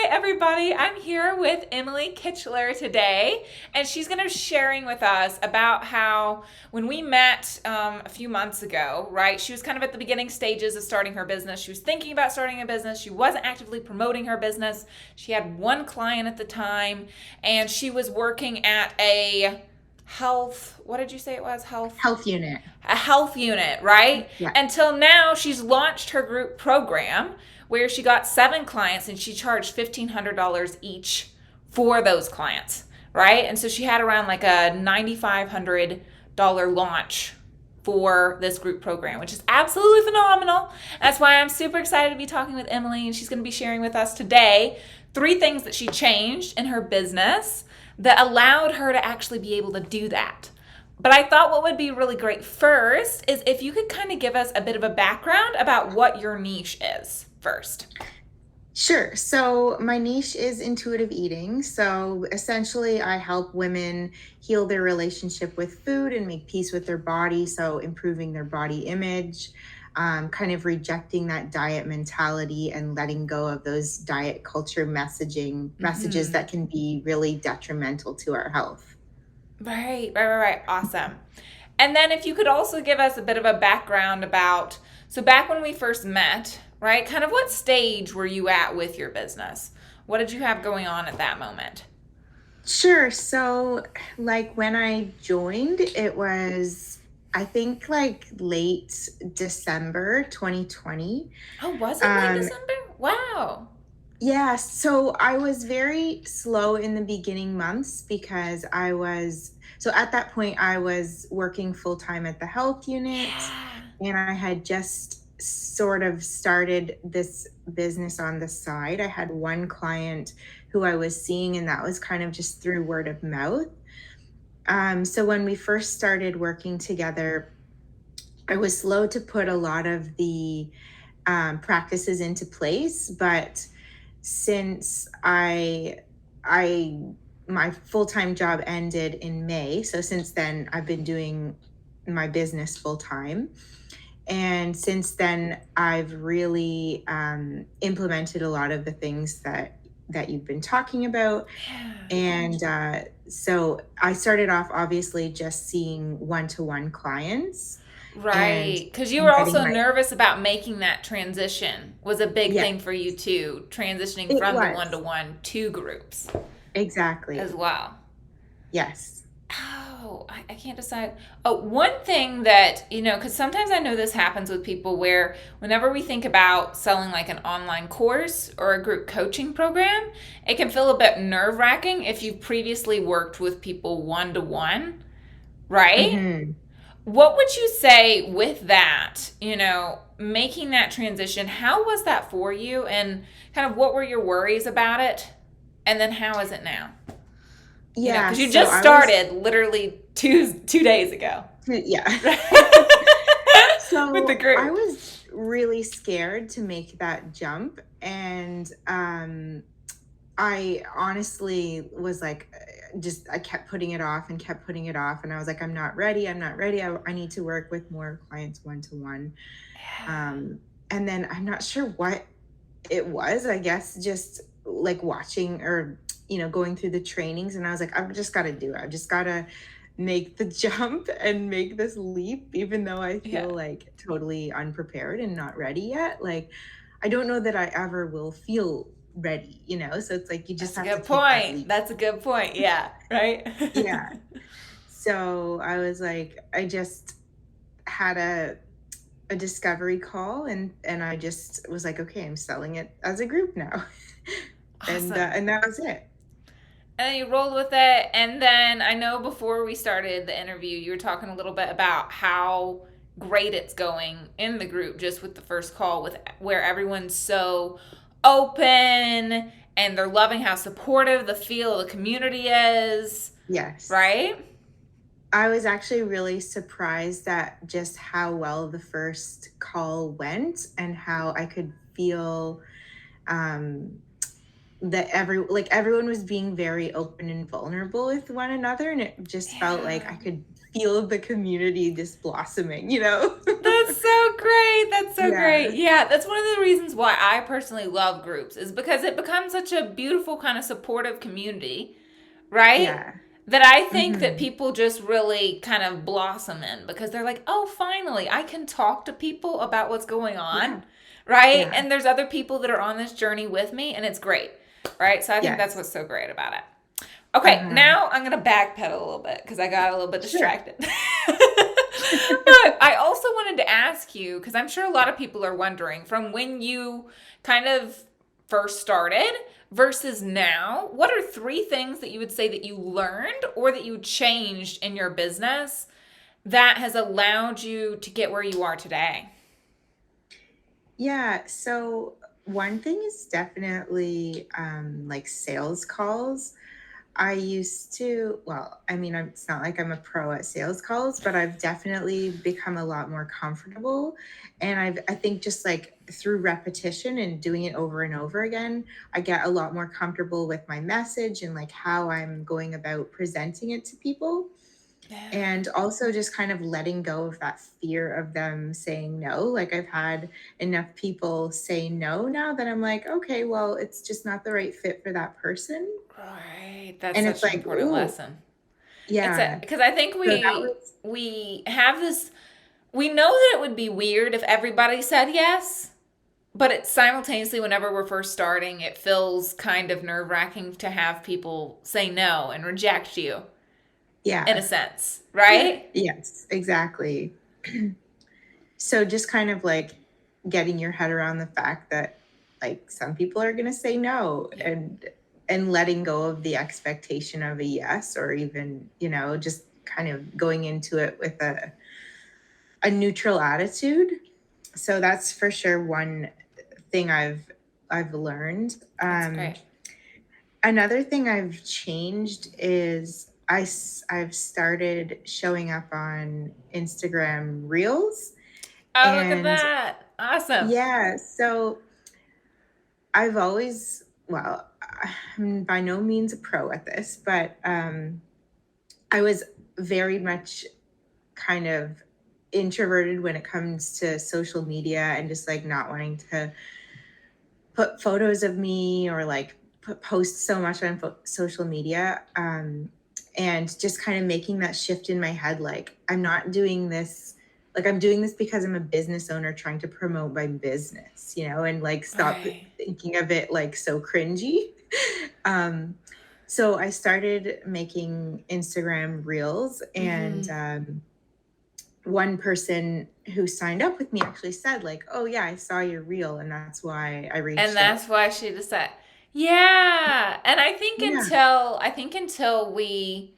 everybody. I'm here with Emily Kichler today, and she's going to be sharing with us about how when we met a few months ago, right, she was kind of at the beginning stages of starting her business. She was thinking about starting a business. She wasn't actively promoting her business. She had one client at the time, and she was working at a what did you say it was? Health unit. A health unit, right? Yeah. Until now, she's launched her group program where she got 7 clients and she charged $1,500 each for those clients, right? And so she had around like a $9,500 launch for this group program, which is absolutely phenomenal. That's why I'm super excited to be talking with Emily, and she's going to be sharing with us today 3 things that she changed in her business that allowed her to actually be able to do that. But I thought what would be really great first is if you could kind of give us a bit of a background about what your niche is first. Sure. So my niche is intuitive eating. So essentially, I help women heal their relationship with food and make peace with their body. So improving their body image, kind of rejecting that diet mentality and letting go of those diet culture messages that can be really detrimental to our health. Right. Awesome. And then if you could also give us a bit of a background about, so back when we first met, right, kind of what stage were you at with your business? What did you have going on at that moment? Sure. So, like when I joined, it was, I think, like late December 2020. Oh, was it late Um, December? Wow. yeah, so I was very slow in the beginning months because so at that point, I was working full time at the health unit, Yeah. and I had just sort of started this business on the side. I had one client who I was seeing, and that was kind of just through word of mouth. So when we first started working together, I was slow to put a lot of the practices into place, but since I my full-time job ended in May, so since then I've been doing my business full time. And since then, I've really implemented a lot of the things that you've been talking about. Yeah. And so I started off obviously just seeing one-to-one clients and Right. Because you were getting also my nervous about making that transition was a big yeah, thing for you too, transitioning it from the was one-to-one to groups as exactly. well. Yes. Oh, I can't decide. Oh, one thing that, because sometimes I know this happens with people where whenever we think about selling like an online course or a group coaching program, it can feel a bit nerve-wracking if you've previously worked with people one-to-one, right? Hmm. What would you say with that, making that transition? How was that for you? And kind of what were your worries about it? And then how is it now? Yeah, Because you so just I was started literally two days ago. yeah. With the So I group. was really scared to make that jump, and I honestly was like, just I kept putting it off and kept putting it off, and I was like, I'm not ready. I'm not ready. I need to work with more clients one to one. And then I'm not sure what it was. I guess just like watching or going through the trainings, and I was like, I've just got to do it. I've just got to make the jump and make this leap, even though I Yeah. feel like totally unprepared and not ready yet. Like, I don't know that I ever will feel ready. So it's like you just That's a have to good take that point. leap. That's a good point. Yeah. Right? Yeah. So I was like, I just had a discovery call, and I just was like, okay, I'm selling it as a group now. Awesome. And that was it. And then you rolled with it. And then I know before we started the interview, you were talking a little bit about how great it's going in the group just with the first call, with where everyone's so open and they're loving how supportive the feel of the community is, Yes. right? I was actually really surprised at just how well the first call went and how I could feel um that everyone was being very open and vulnerable with one another, and it just felt like Yeah. I could feel the community just blossoming, you know? That's so great. That's so great. Yeah. Yeah, that's one of the reasons why I personally love groups is because it becomes such a beautiful kind of supportive community, right? Yeah. That I think that Mhm. people just really kind of blossom in because they're like, "Oh, finally, I can talk to people about what's going Yeah. on." Right? Yeah. And there's other people that are on this journey with me and it's great. Right? So I think that's Yes. what's so great about it. Okay, Uh-huh. now I'm going to backpedal a little bit because I got a little bit Sure. distracted. But I also wanted to ask you, because I'm sure a lot of people are wondering from when you kind of first started versus now, what are three things that you would say that you learned or that you changed in your business that has allowed you to get where you are today? Yeah, so one thing is definitely like sales calls. I used to, well, I mean, it's not like I'm a pro at sales calls, but I've definitely become a lot more comfortable. And I think just like through repetition and doing it over and over again, I get a lot more comfortable with my message and like how I'm going about presenting it to people. Yeah. And also just kind of letting go of that fear of them saying no. Like I've had enough people say no now that I'm like, okay, well, it's just not the right fit for that person. Right. That's And it's such an like, important ooh, lesson. It's a yeah. because I think So that was, we have this we know that it would be weird if everybody said yes, but it's simultaneously whenever we're first starting, it feels kind of nerve-wracking to have people say no and reject you in a yeah. sense, right? Yes, exactly. So just kind of like getting your head around the fact that like some people are going to say no, Yep. and letting go of the expectation of a yes, or even, just kind of going into it with a neutral attitude. So that's for sure one thing I've learned. That's great. Another thing I've changed is I've started showing up on Instagram Reels. Oh, look at And that. Awesome. yeah, so I've always, well, I'm by no means a pro at this, but I was very much kind of introverted when it comes to social media and just like not wanting to put photos of me or like post so much on social media. And just kind of making that shift in my head, like I'm not doing this, like I'm doing this because I'm a business owner trying to promote my business, and like stop Right. thinking of it like so cringy. um so I started making Instagram Reels, and Mm-hmm. one person who signed up with me actually said like, oh yeah, I saw your reel and that's why I And reached out. that's why she decided. Yeah. And Yeah. I think until we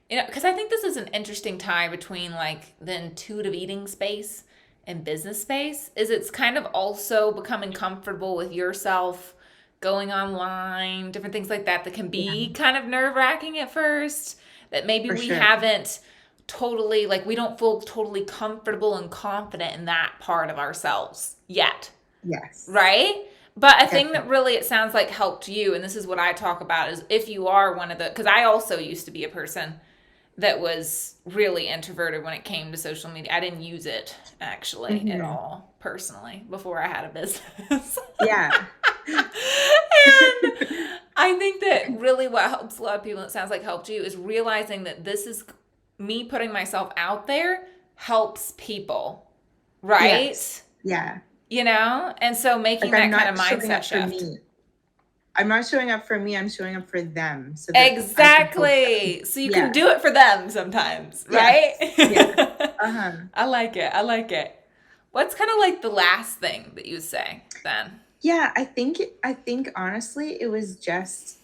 because I think this is an interesting tie between like the intuitive eating space and business space is it's kind of also becoming comfortable with yourself going online, different things like that that can Yeah, be kind of nerve-wracking at first that maybe for we sure. haven't totally like we don't feel totally comfortable and confident in that part of ourselves yet, Yes, right? But a thing that definitely. really it sounds like helped you, and this is what I talk about, is if you are one of the, because I also used to be a person that was really introverted when it came to social media. I didn't use it actually at Hmm. all personally before I had a business. Yeah. And I think that really what helps a lot of people, and it sounds like helped you, is realizing that this is me putting myself out there helps people, Yes. right? Yeah. And so Like making I'm that kind of not showing mindset up for shift. me. I'm not showing up for me. I'm showing up for them so that I can help them. Exactly. So you can Yeah. do it for them sometimes, right? Yes. Yeah. Uh-huh. I like it. I like it. What's kind of like the last thing that you say then? Yeah, I think honestly it was just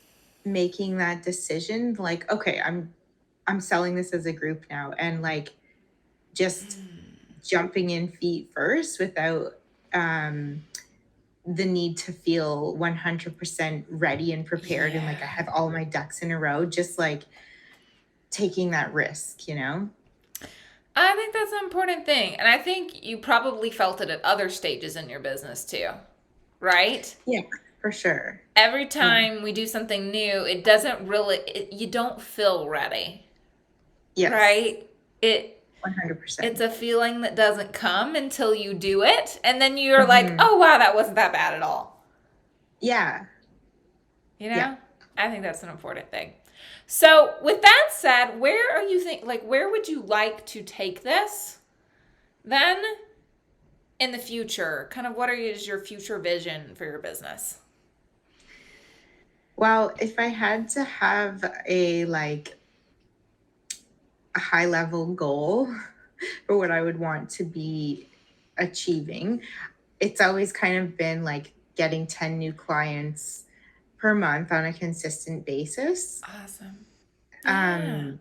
making that decision like, okay, I'm selling this as a group now, and like just jumping in feet first without um the need to feel 100% ready and prepared and Yeah. like I have all my ducks in a row, just like taking that risk. I think that's an important thing. And I think you probably felt it at other stages in your business too, right? Yeah. for sure. Every Yeah. time we do something new, it doesn't really, you don't feel ready, Yes. right? It, 100%. it's a feeling that doesn't come until you do it. And then you're like, Hmm. oh, wow, that wasn't that bad at all. Yeah. You Yeah. know? I think that's an important thing. So, with that said, where are you where would you like to take this then in the future? Kind of is your future vision for your business? Well, if I had to have a high level goal for what I would want to be achieving, it's always kind of been like getting 10 new clients per month on a consistent basis. Awesome. Yeah. Um,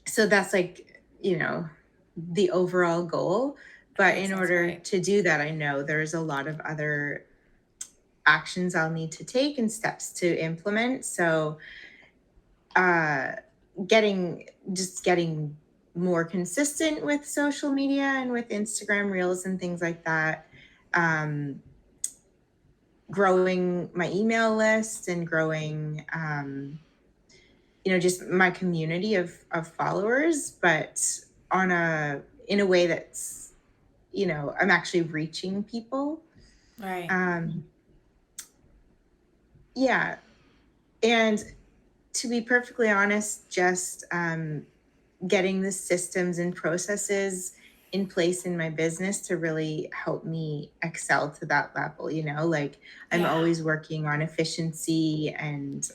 so that's like, the overall goal. But That in sounds order great. to do that, I know there's a lot of other actions I'll need to take and steps to implement. So, uh, getting more consistent with social media and with Instagram Reels and things like that. Um, Growing my email list and growing, just my community of followers, but on a in a way that's, I'm actually reaching people. Right. Um, yeah, and to be perfectly honest, just getting the systems and processes in place in my business to really help me excel to that level. Like I'm Yeah. always working on efficiency and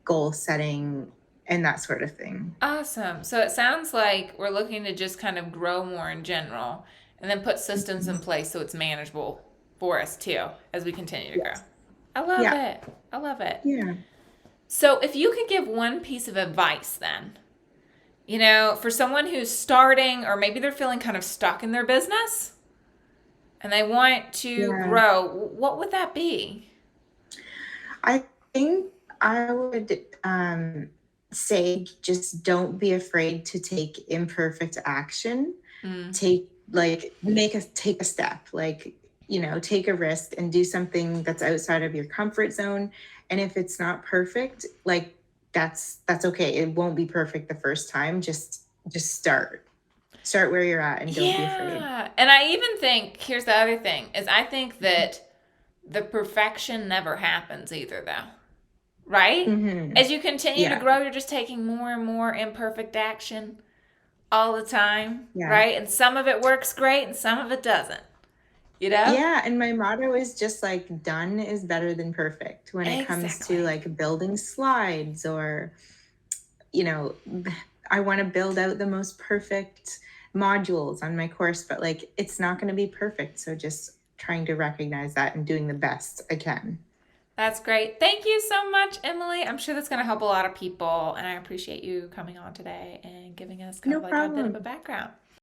goal setting and that sort of thing. Awesome. So it sounds like we're looking to just kind of grow more in general and then put systems in place so it's manageable for us too as we continue to grow. Yes. I love Yeah. it. I love it. Yeah. So if you could give one piece of advice then, for someone who's starting or maybe they're feeling kind of stuck in their business and they want to Yeah. grow, what would that be? I think I would say just don't be afraid to take imperfect action. Mm. Take a step, take a risk and do something that's outside of your comfort zone. And if it's not perfect, like that's okay. It won't be perfect the first time. Just start where you're at and don't be afraid. Yeah. And I even think, here's the other thing, is I think that the perfection never happens either, though. Right? Hmm. As you continue to Yeah. grow, you're just taking more and more imperfect action all the time, Yeah. right? And some of it works great and some of it doesn't, you know? Yeah, and my motto is just like done is better than perfect when it comes to Exactly. like building slides or, you know, I want to build out the most perfect modules on my course, but like it's not going to be perfect. So just trying to recognize that and doing the best I can. That's great. Thank you so much, Emily. I'm sure that's going to help a lot of people. And I appreciate you coming on today and giving us kind No of like a bit of a problem. background.